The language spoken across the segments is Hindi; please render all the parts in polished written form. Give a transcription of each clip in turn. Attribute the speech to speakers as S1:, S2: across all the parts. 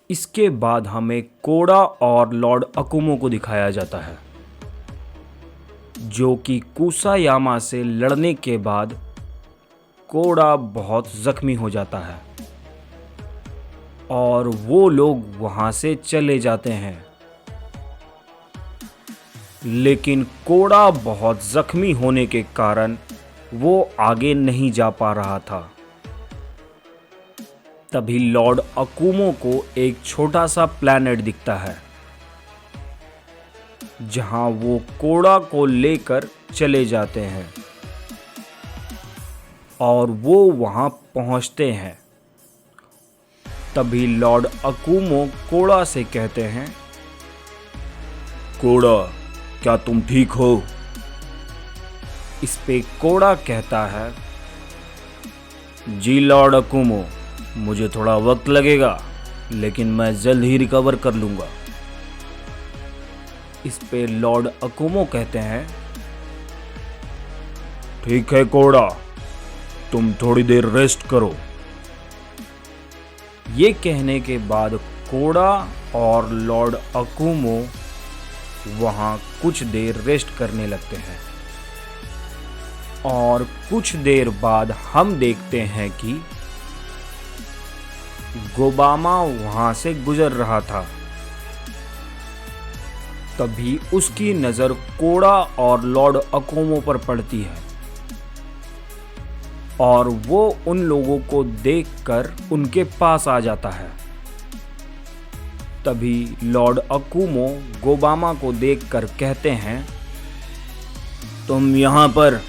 S1: इसके बाद हमें कोडा और लॉर्ड अकुमो को दिखाया जाता है, जो कि कुसायामा से लड़ने के बाद कोडा बहुत जख्मी हो जाता है और वो लोग वहां से चले जाते हैं। लेकिन कोडा बहुत जख्मी होने के कारण वो आगे नहीं जा पा रहा था। तभी लॉर्ड अकुमो को एक छोटा सा प्लैनेट दिखता है, जहां वो कोडा को लेकर चले जाते हैं और वो वहां पहुंचते हैं। तभी लॉर्ड अकुमो कोडा से कहते हैं,
S2: कोडा, क्या तुम ठीक हो?
S1: इस पे कोडा कहता है, जी लॉर्ड अकुमो, मुझे थोड़ा वक्त लगेगा, लेकिन मैं जल्द ही रिकवर कर लूंगा। इस पे लॉर्ड अकुमो कहते हैं,
S2: ठीक है कोडा, तुम थोड़ी देर रेस्ट करो।
S1: ये कहने के बाद कोडा और लॉर्ड अकुमो वहां कुछ देर रेस्ट करने लगते हैं और कुछ देर बाद हम देखते हैं कि गोबामा वहां से गुजर रहा था। तभी उसकी नजर कोडा और लॉर्ड अकुमो पर पड़ती है और वो उन लोगों को देखकर उनके पास आ जाता है। तभी लॉर्ड अकुमो गोबामा को देखकर कहते हैं,
S2: तुम यहां पर?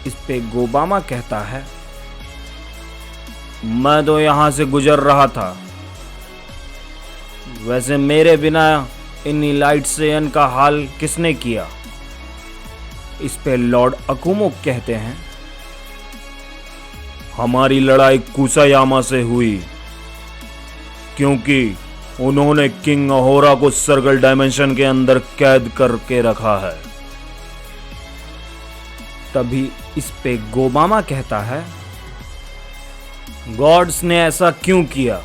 S1: इस पे गोबामा कहता है,
S2: मैं तो यहां से गुजर रहा था। वैसे मेरे बिना इन इलाइट्सियन का हाल किसने किया?
S1: इस पे लॉर्ड अकुमो कहते हैं,
S2: हमारी लड़ाई कुसायामा से हुई, क्योंकि उन्होंने किंग अहोरा को सर्कल डायमेंशन के अंदर कैद करके रखा है।
S1: तभी इस पे गोबामा कहता है,
S2: गॉड्स ने ऐसा क्यों किया?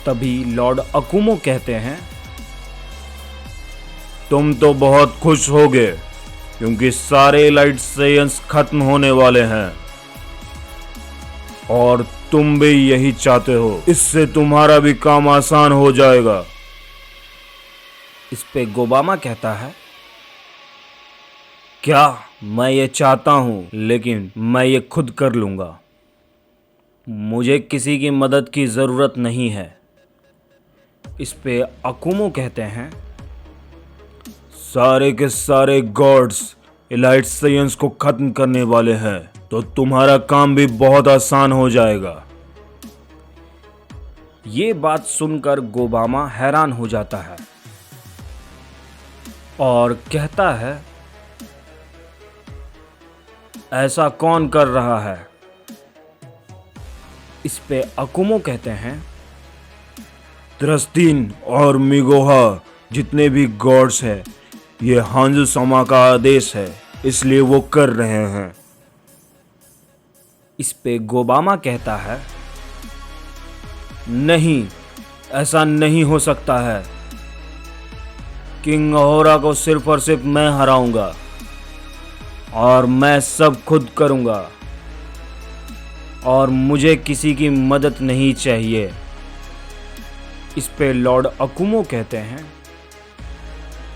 S1: तभी लॉर्ड अकुमो कहते हैं,
S2: तुम तो बहुत खुश होगे, क्योंकि सारे इलाइट्सियंस खत्म होने वाले हैं और तुम भी यही चाहते हो। इससे तुम्हारा भी काम आसान हो जाएगा।
S1: इस पे गोबामा कहता है,
S2: क्या मैं ये चाहता हूं, लेकिन मैं ये खुद कर लूंगा। मुझे किसी की मदद की जरूरत नहीं है।
S1: इस पे अकुमो कहते हैं,
S2: सारे के सारे गॉड्स इलाइट्सियंस को खत्म करने वाले हैं, तो तुम्हारा काम भी बहुत आसान हो जाएगा।
S1: ये बात सुनकर गोबामा हैरान हो जाता है और कहता है,
S2: ऐसा कौन कर रहा है?
S1: इस पे अकुमो कहते हैं,
S2: त्रस्तीन और मिगोहा जितने भी गॉड्स हैं, ये हांजू समा का आदेश है, इसलिए वो कर रहे हैं।
S1: इस पे गोबामा कहता है,
S2: नहीं, ऐसा नहीं हो सकता है। किंग अहोरा को सिर्फ और सिर्फ मैं हराऊंगा और मैं सब खुद करूंगा और मुझे किसी की मदद नहीं चाहिए।
S1: इस पे लॉर्ड अकुमो कहते हैं,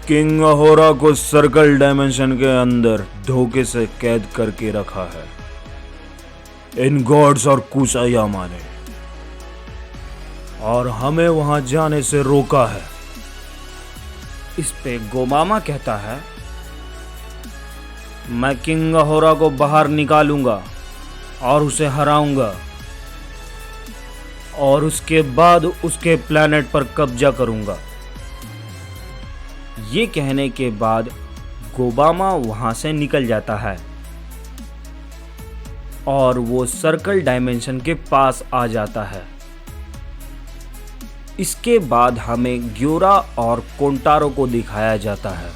S2: किंग अहोरा को सर्कल डायमेंशन के अंदर धोखे से कैद करके रखा है इन गॉड्स और कुसायामा ने, और हमें वहां जाने से रोका है।
S1: इस पे गोबामा कहता है, मैं किंग अहोरा को बाहर निकालूंगा और उसे हराऊंगा और उसके बाद उसके प्लैनेट पर कब्जा करूंगा। ये कहने के बाद गोबामा वहां से निकल जाता है और वो सर्कल डायमेंशन के पास आ जाता है। इसके बाद हमें ग्योरा और कोंटारो को दिखाया जाता है,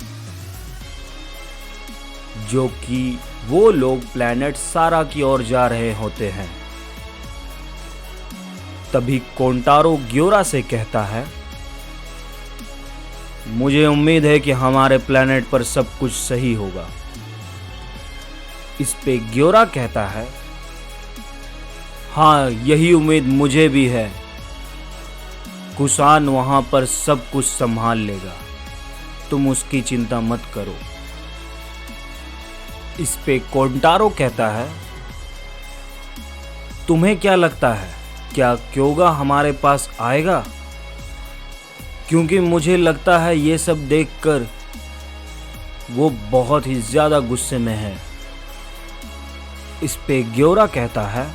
S1: जो कि वो लोग प्लैनेट सारा की ओर जा रहे होते हैं। तभी कोंटारो ग्योरा से कहता है, मुझे उम्मीद है कि हमारे प्लेनेट पर सब कुछ सही होगा। इस पे ग्योरा कहता है, हाँ यही उम्मीद मुझे भी है। कुसान वहां पर सब कुछ संभाल लेगा, तुम उसकी चिंता मत करो। इस पे कोंटारो कहता है, तुम्हें क्या लगता है, क्या क्योगा हमारे पास आएगा? क्योंकि मुझे लगता है ये सब देखकर वो बहुत ही ज्यादा गुस्से में है। इस पे ग्योरा कहता है,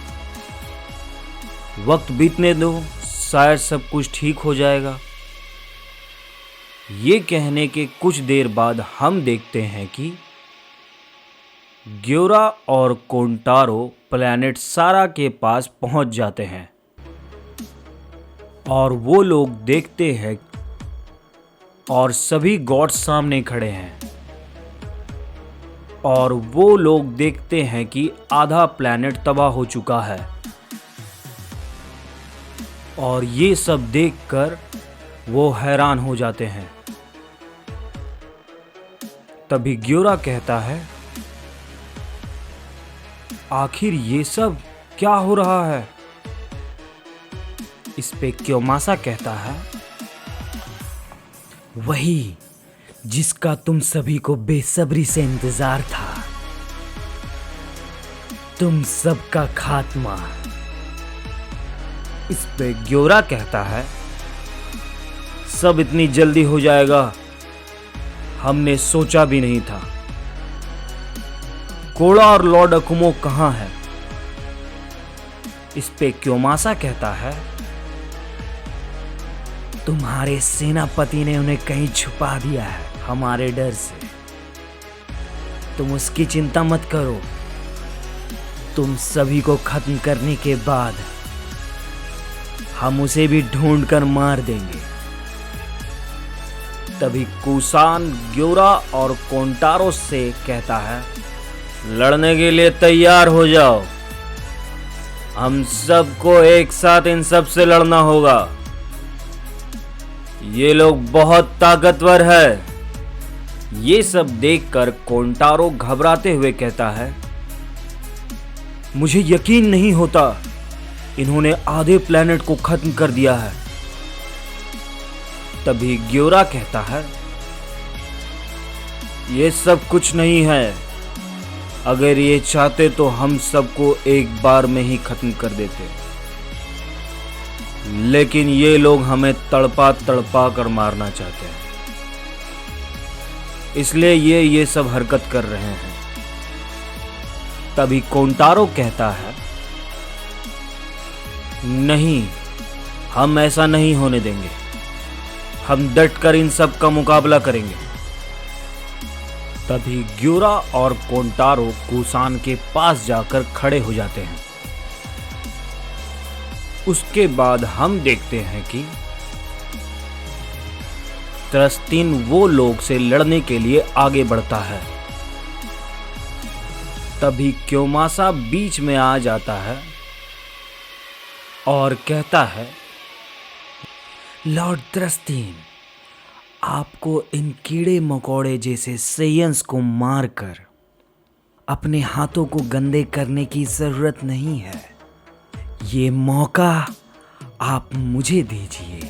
S1: वक्त बीतने दो, शायद सब कुछ ठीक हो जाएगा। ये कहने के कुछ देर बाद हम देखते हैं कि ग्योरा और कोंटारो प्लैनेट सारा के पास पहुंच जाते हैं और वो लोग देखते हैं और सभी गॉड्स सामने खड़े हैं और वो लोग देखते हैं कि आधा प्लैनेट तबाह हो चुका है। और ये सब देखकर वो हैरान हो जाते हैं। तभी ग्योरा कहता है, आखिर ये सब क्या हो रहा है? इस पे क्योमासा कहता है,
S3: वही जिसका तुम सभी को बेसब्री से इंतजार था, तुम सबका खात्मा।
S1: इस पे ग्योरा कहता है, सब इतनी जल्दी हो जाएगा, हमने सोचा भी नहीं था। कोड़ा और लॉर्ड अकुमो कहां है? इस पे क्योमासा कहता है,
S3: तुम्हारे सेनापति ने उन्हें कहीं छुपा दिया है हमारे डर से। तुम उसकी चिंता मत करो, तुम सभी को खत्म करने के बाद हम उसे भी ढूंढ कर मार देंगे।
S1: तभी कुसान ग्योरा और कोंटारो से कहता है, लड़ने के लिए तैयार हो जाओ, हम सबको एक साथ इन सब से लड़ना होगा। ये लोग बहुत ताकतवर है। ये सब देखकर कोंटारो घबराते हुए कहता है, मुझे यकीन नहीं होता, इन्होंने आधे प्लेनेट को खत्म कर दिया है। तभी ग्योरा कहता है, ये सब कुछ नहीं है, अगर ये चाहते तो हम सबको एक बार में ही खत्म कर देते, लेकिन ये लोग हमें तड़पा तड़पा कर मारना चाहते हैं, इसलिए ये सब हरकत कर रहे हैं। तभी कोंटारो कहता है, नहीं, हम ऐसा नहीं होने देंगे, हम डटकर इन सब का मुकाबला करेंगे। तभी ग्योरा और कोंटारो कुसान के पास जाकर खड़े हो जाते हैं। उसके बाद हम देखते हैं कि त्रस्तीन वो लोग से लड़ने के लिए आगे बढ़ता है। तभी क्योमासा बीच में आ जाता है और कहता है,
S3: लॉर्ड त्रस्तीन, आपको इन कीड़े मकोड़े जैसे सेयंस को मारकर अपने हाथों को गंदे करने की जरूरत नहीं है। ये मौका आप मुझे दीजिए।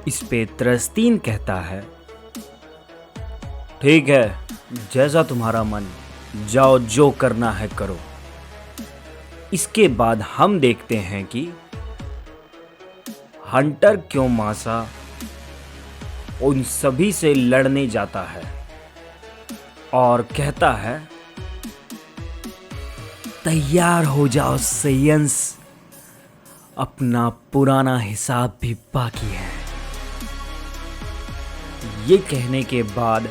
S1: इस पे त्रस्तीन कहता है, ठीक है, जैसा तुम्हारा मन, जाओ जो करना है करो। इसके बाद हम देखते हैं कि हंटर क्योमासा उन सभी से लड़ने जाता है और कहता है,
S3: तैयार हो जाओ सेयंस, अपना पुराना हिसाब भी बाकी है।
S1: ये कहने के बाद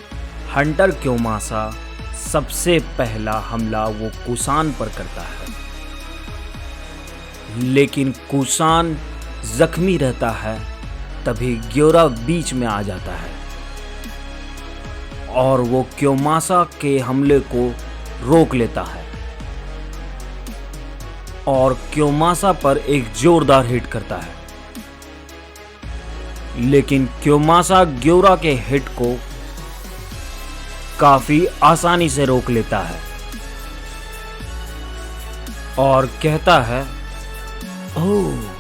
S1: हंटर क्योमासा सबसे पहला हमला वो कुसान पर करता है, लेकिन कुसान जख्मी रहता है। तभी ग्योरा बीच में आ जाता है और वो क्योमासा के हमले को रोक लेता है। और क्योमासा पर एक जोरदार हिट करता है, लेकिन क्योमासा ग्योरा के हिट को काफी आसानी से रोक लेता है और कहता है,
S3: ओह,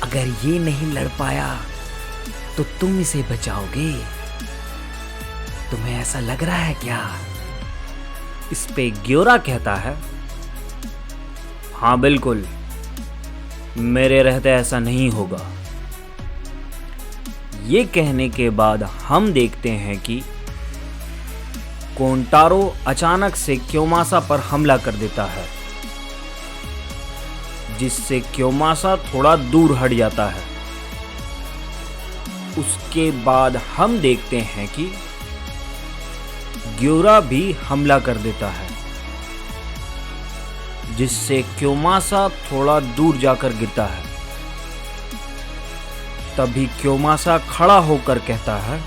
S3: अगर ये नहीं लड़ पाया तो तुम इसे बचाओगे? तुम्हें ऐसा लग रहा है क्या?
S1: इस पे ग्योरा कहता है, हाँ बिल्कुल, मेरे रहते ऐसा नहीं होगा। ये कहने के बाद हम देखते हैं कि कोंटारो अचानक से क्योमासा पर हमला कर देता है, जिससे क्योमासा थोड़ा दूर हट जाता है। उसके बाद हम देखते हैं कि ग्योरा भी हमला कर देता है, जिससे क्योमासा थोड़ा दूर जाकर गिरता है। तभी क्योमासा खड़ा होकर कहता है,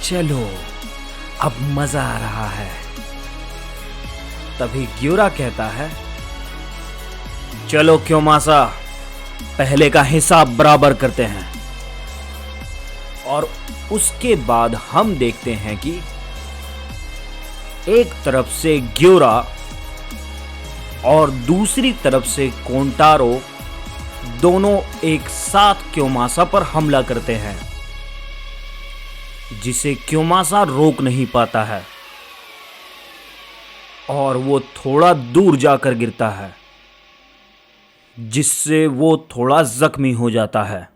S3: चलो, अब मजा आ रहा है।
S1: तभी ग्योरा कहता है, चलो क्योमासा, पहले का हिसाब बराबर करते हैं। और उसके बाद हम देखते हैं कि एक तरफ से ग्योरा और दूसरी तरफ से कोंटारो दोनों एक साथ क्योमासा पर हमला करते हैं, जिसे क्योमासा रोक नहीं पाता है और वो थोड़ा दूर जाकर गिरता है, जिससे वो थोड़ा जख्मी हो जाता है।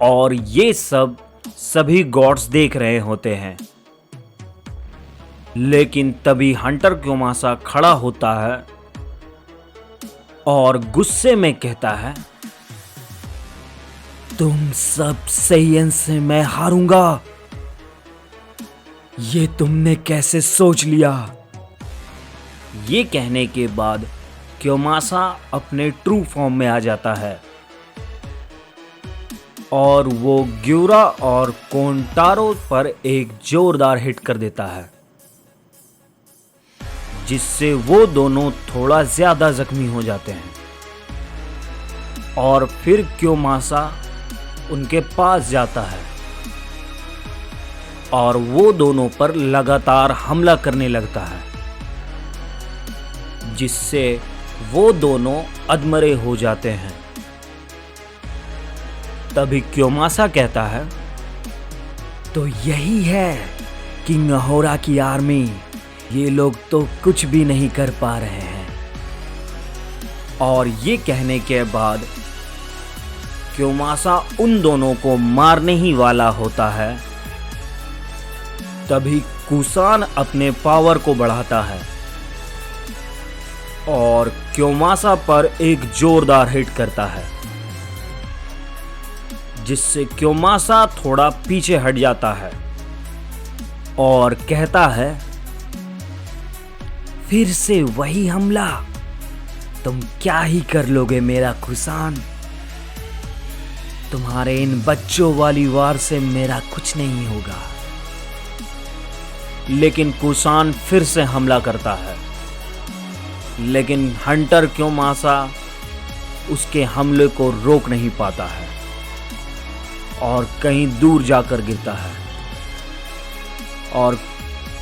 S1: और ये सब सभी गॉड्स देख रहे होते हैं, लेकिन तभी हंटर क्योमासा खड़ा होता है और गुस्से में कहता है,
S3: तुम सब सैयन से मैं हारूंगा, ये तुमने कैसे सोच लिया?
S1: ये कहने के बाद क्योमासा अपने ट्रू फॉर्म में आ जाता है और वो ग्योरा और कोंटारो पर एक जोरदार हिट कर देता है, जिससे वो दोनों थोड़ा ज्यादा जख्मी हो जाते हैं। और फिर क्योमासा उनके पास जाता है और वो दोनों पर लगातार हमला करने लगता है, जिससे वो दोनों अधमरे हो जाते हैं। तभी क्योमासा कहता है,
S3: तो यही है किंग अहोरा की आर्मी, ये लोग तो कुछ भी नहीं कर पा रहे हैं।
S1: और ये कहने के बाद क्योमासा उन दोनों को मारने ही वाला होता है। तभी कुसान अपने पावर को बढ़ाता है और क्योमासा पर एक जोरदार हिट करता है, जिससे क्योमासा थोड़ा पीछे हट जाता है और कहता है,
S3: फिर से वही हमला? तुम क्या ही कर लोगे मेरा कुसान? तुम्हारे इन बच्चों वाली वार से मेरा कुछ नहीं होगा।
S1: लेकिन कुसान फिर से हमला करता है, लेकिन हंटर क्योमासा उसके हमले को रोक नहीं पाता है और कहीं दूर जाकर गिरता है। और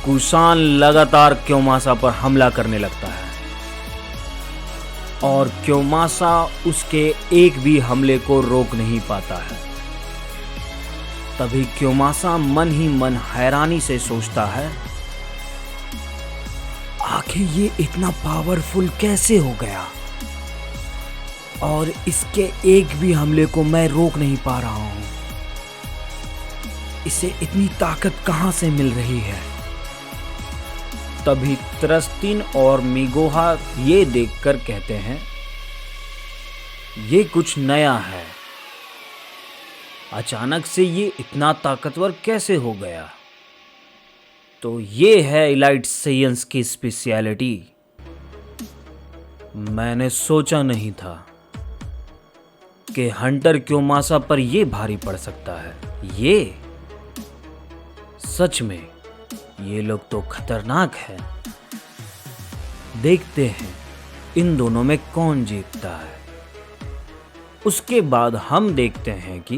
S1: कुसान लगातार क्योमासा पर हमला करने लगता है और क्योमासा उसके एक भी हमले को रोक नहीं पाता है। तभी क्योमासा मन ही मन हैरानी से सोचता है,
S3: आखिर ये इतना पावरफुल कैसे हो गया और इसके एक भी हमले को मैं रोक नहीं पा रहा हूं। इसे इतनी ताकत कहां से मिल रही है?
S1: तभी त्रस्तिन और मिगोहा ये देखकर कहते हैं, ये कुछ नया है, अचानक से ये इतना ताकतवर कैसे हो गया? तो ये है इलाइट सेयंस की स्पेशलिटी। मैंने सोचा नहीं था कि हंटर क्योमासा पर ये भारी पड़ सकता है। ये सच में ये लोग तो खतरनाक है। देखते हैं इन दोनों में कौन जीतता है। उसके बाद हम देखते हैं कि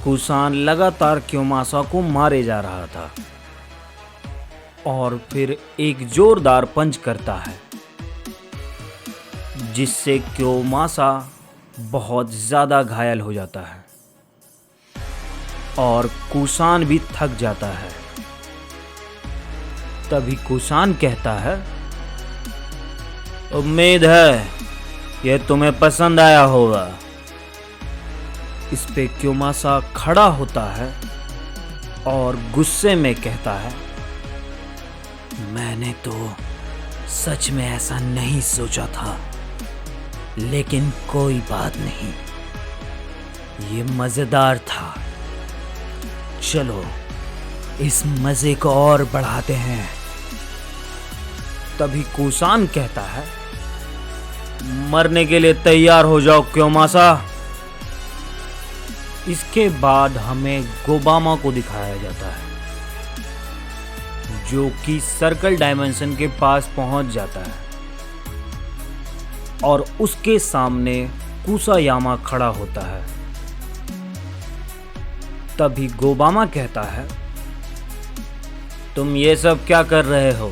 S1: कुसान लगातार क्योमासा को मारे जा रहा था और फिर एक जोरदार पंच करता है जिससे क्योमासा बहुत ज़्यादा घायल हो जाता है और कुसान भी थक जाता है। तभी कुसान कहता है, उम्मीद है यह तुम्हें पसंद आया होगा। इस पे क्योमासा खड़ा होता है और गुस्से में कहता है, मैंने तो सच में ऐसा नहीं सोचा था, लेकिन कोई बात नहीं, ये मजेदार था। चलो इस मजे को और बढ़ाते हैं। तभी कुसान कहता है, मरने के लिए तैयार हो जाओ क्योमासा। इसके बाद हमें गोबामा को दिखाया जाता है जो कि सर्कल डायमेंशन के पास पहुंच जाता है और उसके सामने कुसायामा खड़ा होता है। तभी गोबामा कहता है, तुम ये सब क्या कर रहे हो?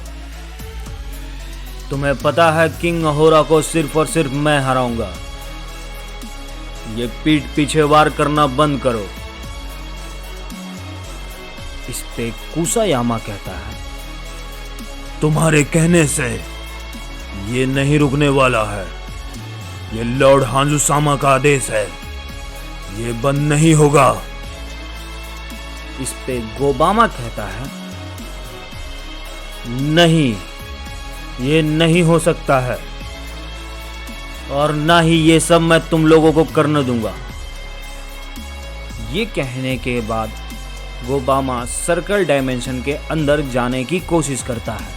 S1: तुम्हें पता है किंग अहोरा को सिर्फ और सिर्फ मैं हराऊंगा। ये पीठ पीछे वार करना बंद करो। इस पे कुसायामा कहता है,
S2: तुम्हारे कहने से ये नहीं रुकने वाला है। ये लॉर्ड हांजुसामा का आदेश है, ये बंद नहीं होगा।
S1: इस पे गोबामा कहता है, नहीं, ये नहीं हो सकता है और ना ही ये सब मैं तुम लोगों को करने दूंगा। ये कहने के बाद गोबामा सर्कल डायमेंशन के अंदर जाने की कोशिश करता है,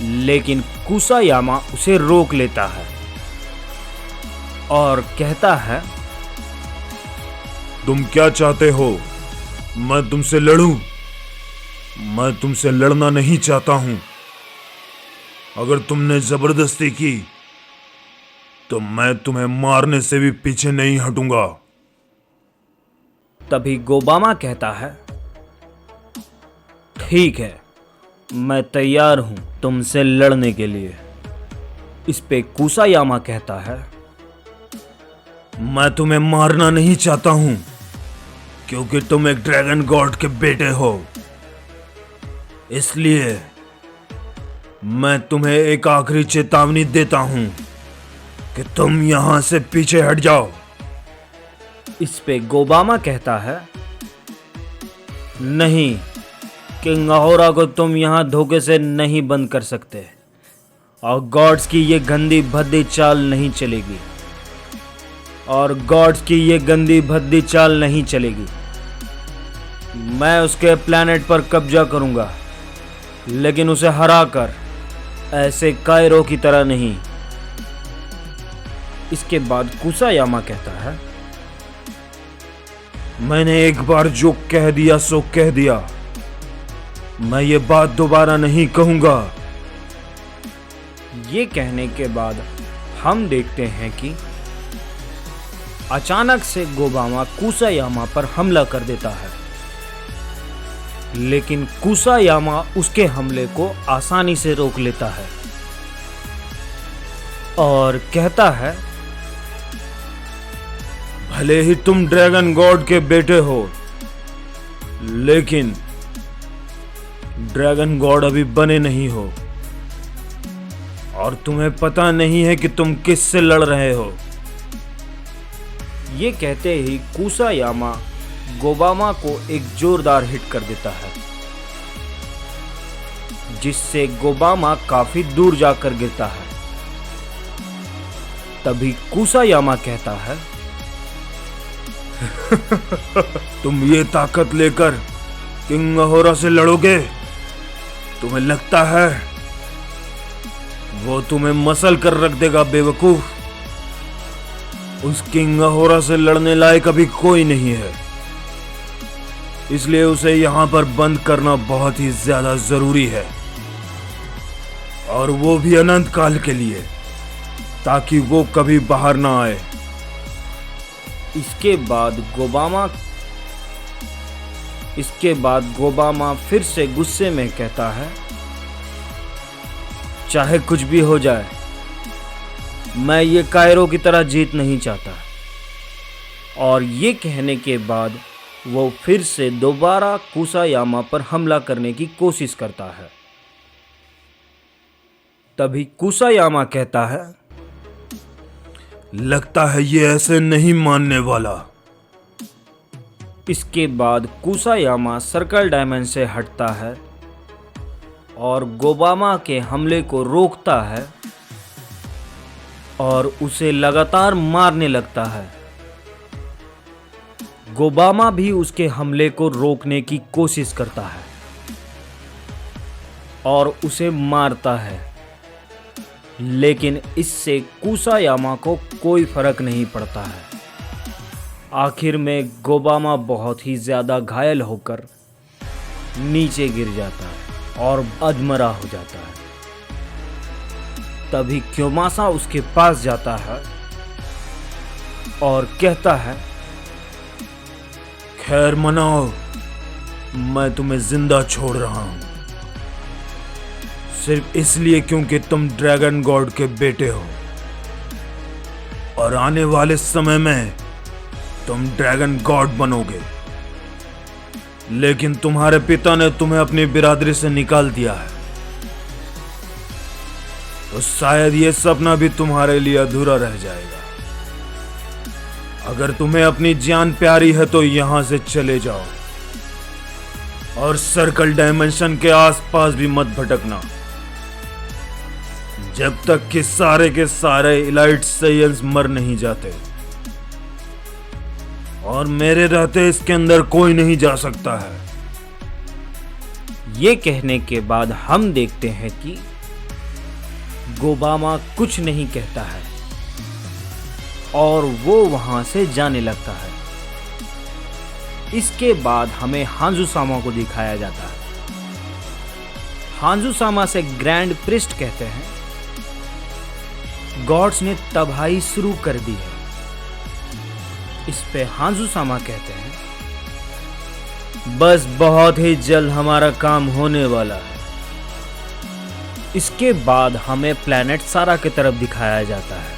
S1: लेकिन कुसायामा उसे रोक लेता है और कहता है,
S2: तुम क्या चाहते हो? मैं तुमसे लड़ूं? मैं तुमसे लड़ना नहीं चाहता हूं। अगर तुमने जबरदस्ती की तो मैं तुम्हें मारने से भी पीछे नहीं हटूंगा।
S1: तभी गोबामा कहता है, ठीक है, मैं तैयार हूं तुमसे लड़ने के लिए। इस पे कुसायामा कहता है,
S2: मैं तुम्हें मारना नहीं चाहता हूं क्योंकि तुम एक ड्रैगन गॉड के बेटे हो। इसलिए मैं तुम्हें एक आखिरी चेतावनी देता हूं कि तुम यहां से पीछे हट जाओ।
S1: इस पे गोबामा कहता है, नहीं, किंग अहोरा को तुम यहां धोखे से नहीं बंद कर सकते और गॉड्स की ये गंदी भद्दी चाल नहीं चलेगी मैं उसके प्लैनेट पर कब्जा करूंगा, लेकिन उसे हराकर, ऐसे कायरो की तरह नहीं। इसके बाद कुसायामा कहता है,
S2: मैंने एक बार जो कह दिया सो कह दिया। मैं ये बात दोबारा नहीं कहूंगा।
S1: ये कहने के बाद हम देखते हैं कि अचानक से गोबामा कुसायामा पर हमला कर देता है, लेकिन कुसायामा उसके हमले को आसानी से रोक लेता है और कहता है,
S2: भले ही तुम ड्रैगन गॉड के बेटे हो, लेकिन ड्रैगन गॉड अभी बने नहीं हो और तुम्हें पता नहीं है कि तुम किससे लड़ रहे हो।
S1: ये कहते ही कुसायामा गोबामा को एक जोरदार हिट कर देता है, जिससे गोबामा काफी दूर जाकर गिरता है। तभी कुसायामा कहता है,
S2: तुम ये ताकत लेकर किंग अहोरा से लड़ोगे? तुम्हें लगता है वो तुम्हें मसल कर रख देगा? बेवकूफ, उस किंग अहोरा से लड़ने लायक अभी कोई नहीं है, इसलिए उसे यहां पर बंद करना बहुत ही ज्यादा जरूरी है। और वो भी अनंत काल के लिए, ताकि वो कभी बाहर ना आए।
S1: इसके बाद गोबामा फिर से गुस्से में कहता है, चाहे कुछ भी हो जाए, मैं ये कायरो की तरह जीत नहीं चाहता। और ये कहने के बाद वो फिर से दोबारा कुसायामा पर हमला करने की कोशिश करता है। तभी कुसायामा कहता है,
S2: लगता है ये ऐसे नहीं मानने वाला।
S1: इसके बाद कुसायामा सर्कल डायमंड से हटता है और गोबामा के हमले को रोकता है और उसे लगातार मारने लगता है। गोबामा भी उसके हमले को रोकने की कोशिश करता है और उसे मारता है, लेकिन इससे कुसायामा को कोई फर्क नहीं पड़ता है। आखिर में गोबामा बहुत ही ज्यादा घायल होकर नीचे गिर जाता है और अधमरा हो जाता है। तभी क्योमासा उसके पास जाता है और कहता है,
S2: खैर मनाओ, मैं तुम्हें जिंदा छोड़ रहा हूं, सिर्फ इसलिए क्योंकि तुम ड्रैगन गॉड के बेटे हो और आने वाले समय में तुम ड्रैगन गॉड बनोगे। लेकिन तुम्हारे पिता ने तुम्हें अपनी बिरादरी से निकाल दिया है, तो शायद ये सपना भी तुम्हारे लिए अधूरा रह जाएगा। अगर तुम्हें अपनी जान प्यारी है तो यहां से चले जाओ और सर्कल डायमेंशन के आसपास भी मत भटकना, जब तक कि सारे के सारे इलाइट सेयंस मर नहीं जाते। और मेरे रहते इसके अंदर कोई नहीं जा सकता है।
S1: ये कहने के बाद हम देखते हैं कि गोबामा कुछ नहीं कहता है और वो वहां से जाने लगता है। इसके बाद हमें हांजुसामा को दिखाया जाता है। हांजुसामा से ग्रैंड प्रिस्ट कहते हैं, गॉड्स ने तबाही शुरू कर दी है। इस पे हांजुसामा कहते हैं, बस बहुत ही जल्द हमारा काम होने वाला है। इसके बाद हमें प्लैनेट सारा की तरफ दिखाया जाता है,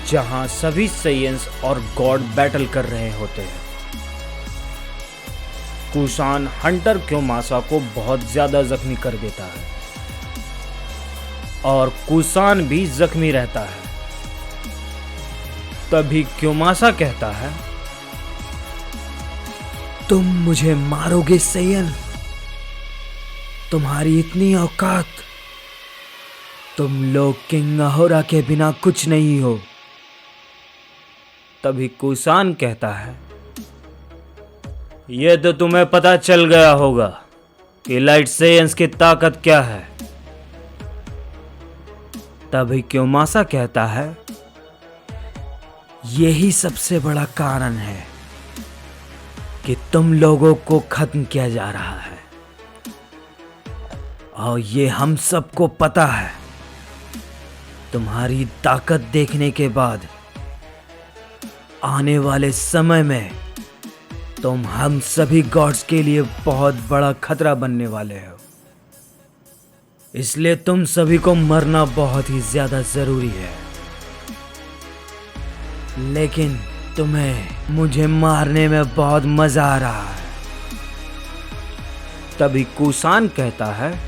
S1: जहां सभी सेयंस और गॉड बैटल कर रहे होते हैं। कुसान हंटर क्योमासा को बहुत ज्यादा जख्मी कर देता है और कुसान भी जख्मी रहता है। तभी क्योमासा कहता है,
S3: तुम मुझे मारोगे सेयन? तुम्हारी इतनी औकात? तुम लोग किंग अहोरा के बिना कुछ नहीं हो।
S1: तभी कुसान कहता है, यह तो तुम्हें पता चल गया होगा कि लाइट सेयंस की ताकत क्या है।
S3: तभी क्योमासा कहता है, यही सबसे बड़ा कारण है कि तुम लोगों को खत्म किया जा रहा है, और ये हम सबको पता है। तुम्हारी ताकत देखने के बाद आने वाले समय में तुम हम सभी गॉड्स के लिए बहुत बड़ा खतरा बनने वाले हो। इसलिए तुम सभी को मरना बहुत ही ज्यादा जरूरी है। लेकिन तुम्हें मुझे मारने में बहुत मजा आ रहा है।
S1: तभी कुसान कहता है,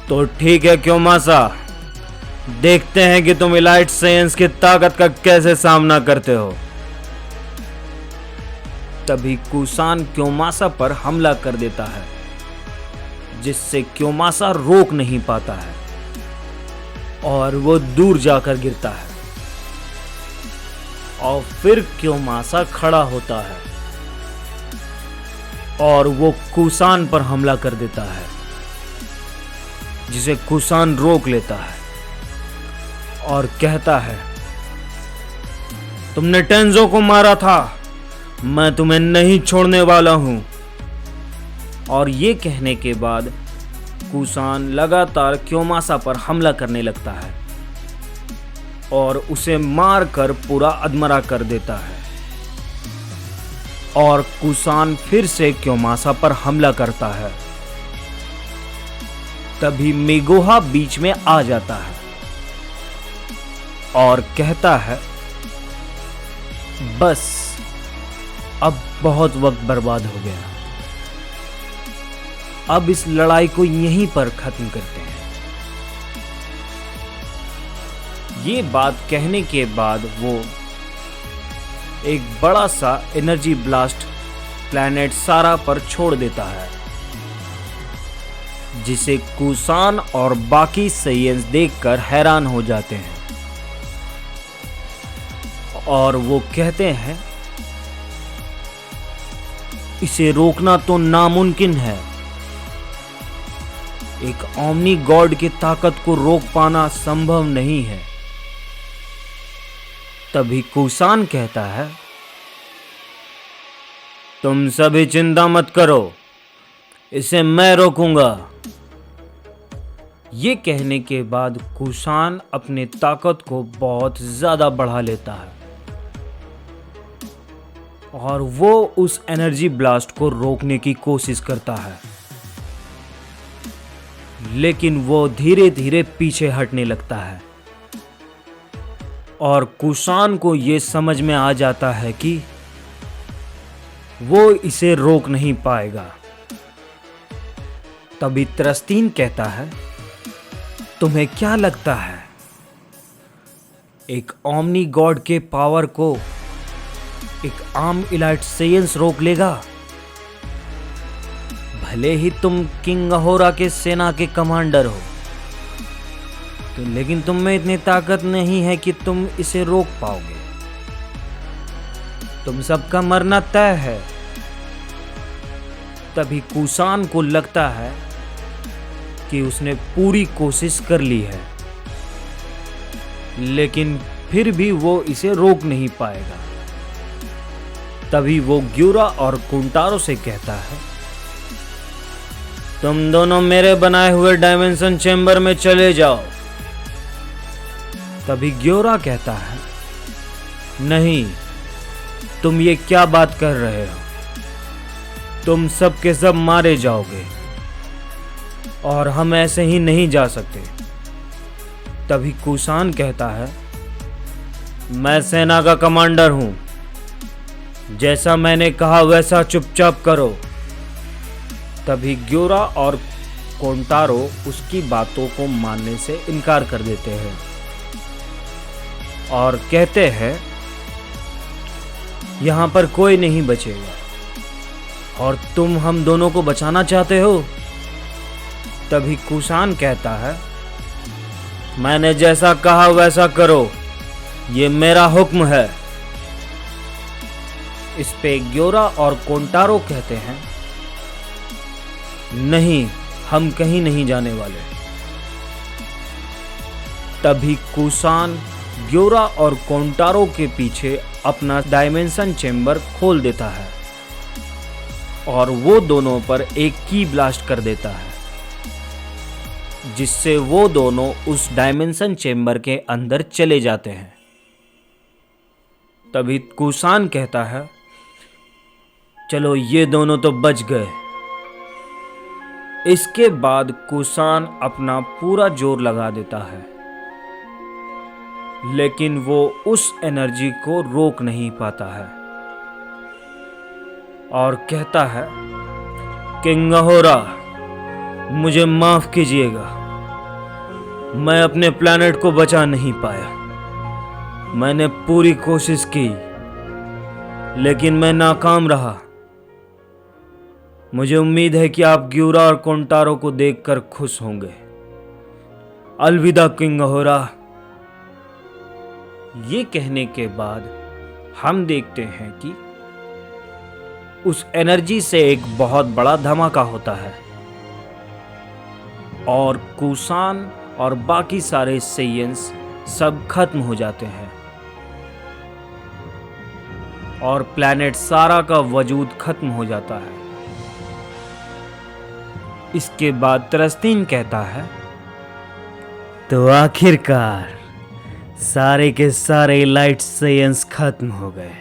S1: तो ठीक है क्योमासा, देखते हैं कि तुम इलाइट सेयंस की ताकत का कैसे सामना करते हो। तभी कुसान क्योमासा पर हमला कर देता है, जिससे क्योमासा रोक नहीं पाता है और वो दूर जाकर गिरता है। और फिर क्योमासा खड़ा होता है और वो कुसान पर हमला कर देता है, जिसे कुसान रोक लेता है और कहता है, तुमने टेंजो को मारा था, मैं तुम्हें नहीं छोड़ने वाला हूं। और ये कहने के बाद कुसान लगातार क्योमासा पर हमला करने लगता है और उसे मार कर पूरा अधमरा कर देता है। और कुसान फिर से क्योमासा पर हमला करता है। तभी मेगोहा बीच में आ जाता है और कहता है, बस अब बहुत वक्त बर्बाद हो गया, अब इस लड़ाई को यहीं पर खत्म करते हैं। ये बात कहने के बाद वो एक बड़ा सा एनर्जी ब्लास्ट प्लैनेट सारा पर छोड़ देता है, जिसे कुसान और बाकी साइयंस देखकर हैरान हो जाते हैं और वो कहते हैं, इसे रोकना तो नामुमकिन है। एक ओमनी गॉड की ताकत को रोक पाना संभव नहीं है। तभी कुसान कहता है, तुम सभी चिंता मत करो, इसे मैं रोकूंगा। ये कहने के बाद कुसान अपनी ताकत को बहुत ज्यादा बढ़ा लेता है और वो उस एनर्जी ब्लास्ट को रोकने की कोशिश करता है, लेकिन वो धीरे धीरे पीछे हटने लगता है और कुसान को ये समझ में आ जाता है कि वो इसे रोक नहीं पाएगा। तभी त्रस्तीन कहता है, तुम्हें क्या लगता है एक ओमनी गॉड के पावर को एक आम इलाइट साइयंस रोक लेगा? भले ही तुम किंग अहोरा के सेना के कमांडर हो, तो लेकिन तुम में इतनी ताकत नहीं है कि तुम इसे रोक पाओगे। तुम सबका मरना तय है। तभी कुसान को लगता है कि उसने पूरी कोशिश कर ली है, लेकिन फिर भी वो इसे रोक नहीं पाएगा। तभी वो ग्यूरा और कुंटारो से कहता है, तुम दोनों मेरे बनाए हुए डायमेंशन चेंबर में चले जाओ। तभी ग्योरा कहता है, नहीं, तुम ये क्या बात कर रहे हो? तुम सब के सब मारे जाओगे और हम ऐसे ही नहीं जा सकते। तभी कुसान कहता है, मैं सेना का कमांडर हूं, जैसा मैंने कहा वैसा चुपचाप करो। तभी ग्योरा और कोंटारो उसकी बातों को मानने से इनकार कर देते हैं और कहते हैं, यहां पर कोई नहीं बचेगा और तुम हम दोनों को बचाना चाहते हो? तभी कुसान कहता है, मैंने जैसा कहा वैसा करो, ये मेरा हुक्म है। इस पे ग्योरा और कोंटारो कहते हैं, नहीं, हम कहीं नहीं जाने वाले। तभी कुसान ग्योरा और कोंटारो के पीछे अपना डायमेंशन चेंबर खोल देता है और वो दोनों पर एक की ब्लास्ट कर देता है, जिससे वो दोनों उस डायमेंशन चेंबर के अंदर चले जाते हैं। तभी कुसान कहता है, चलो ये दोनों तो बच गए। इसके बाद कुसान अपना पूरा जोर लगा देता है, लेकिन वो उस एनर्जी को रोक नहीं पाता है और कहता है, किंग अहोरा, मुझे माफ कीजिएगा, मैं अपने प्लैनेट को बचा नहीं पाया। मैंने पूरी कोशिश की, लेकिन मैं नाकाम रहा। मुझे उम्मीद है कि आप ग्यूरा और कोंटारो को देखकर खुश होंगे। अलविदा किंग अहोरा। ये कहने के बाद हम देखते हैं कि उस एनर्जी से एक बहुत बड़ा धमाका होता है और कुसान और बाकी सारे साइयंस सब खत्म हो जाते हैं और प्लैनेट सारा का वजूद खत्म हो जाता है इसके बाद तरस्तीन कहता है,
S3: तो आखिरकार सारे के सारे लाइट सेयंस खत्म हो गए।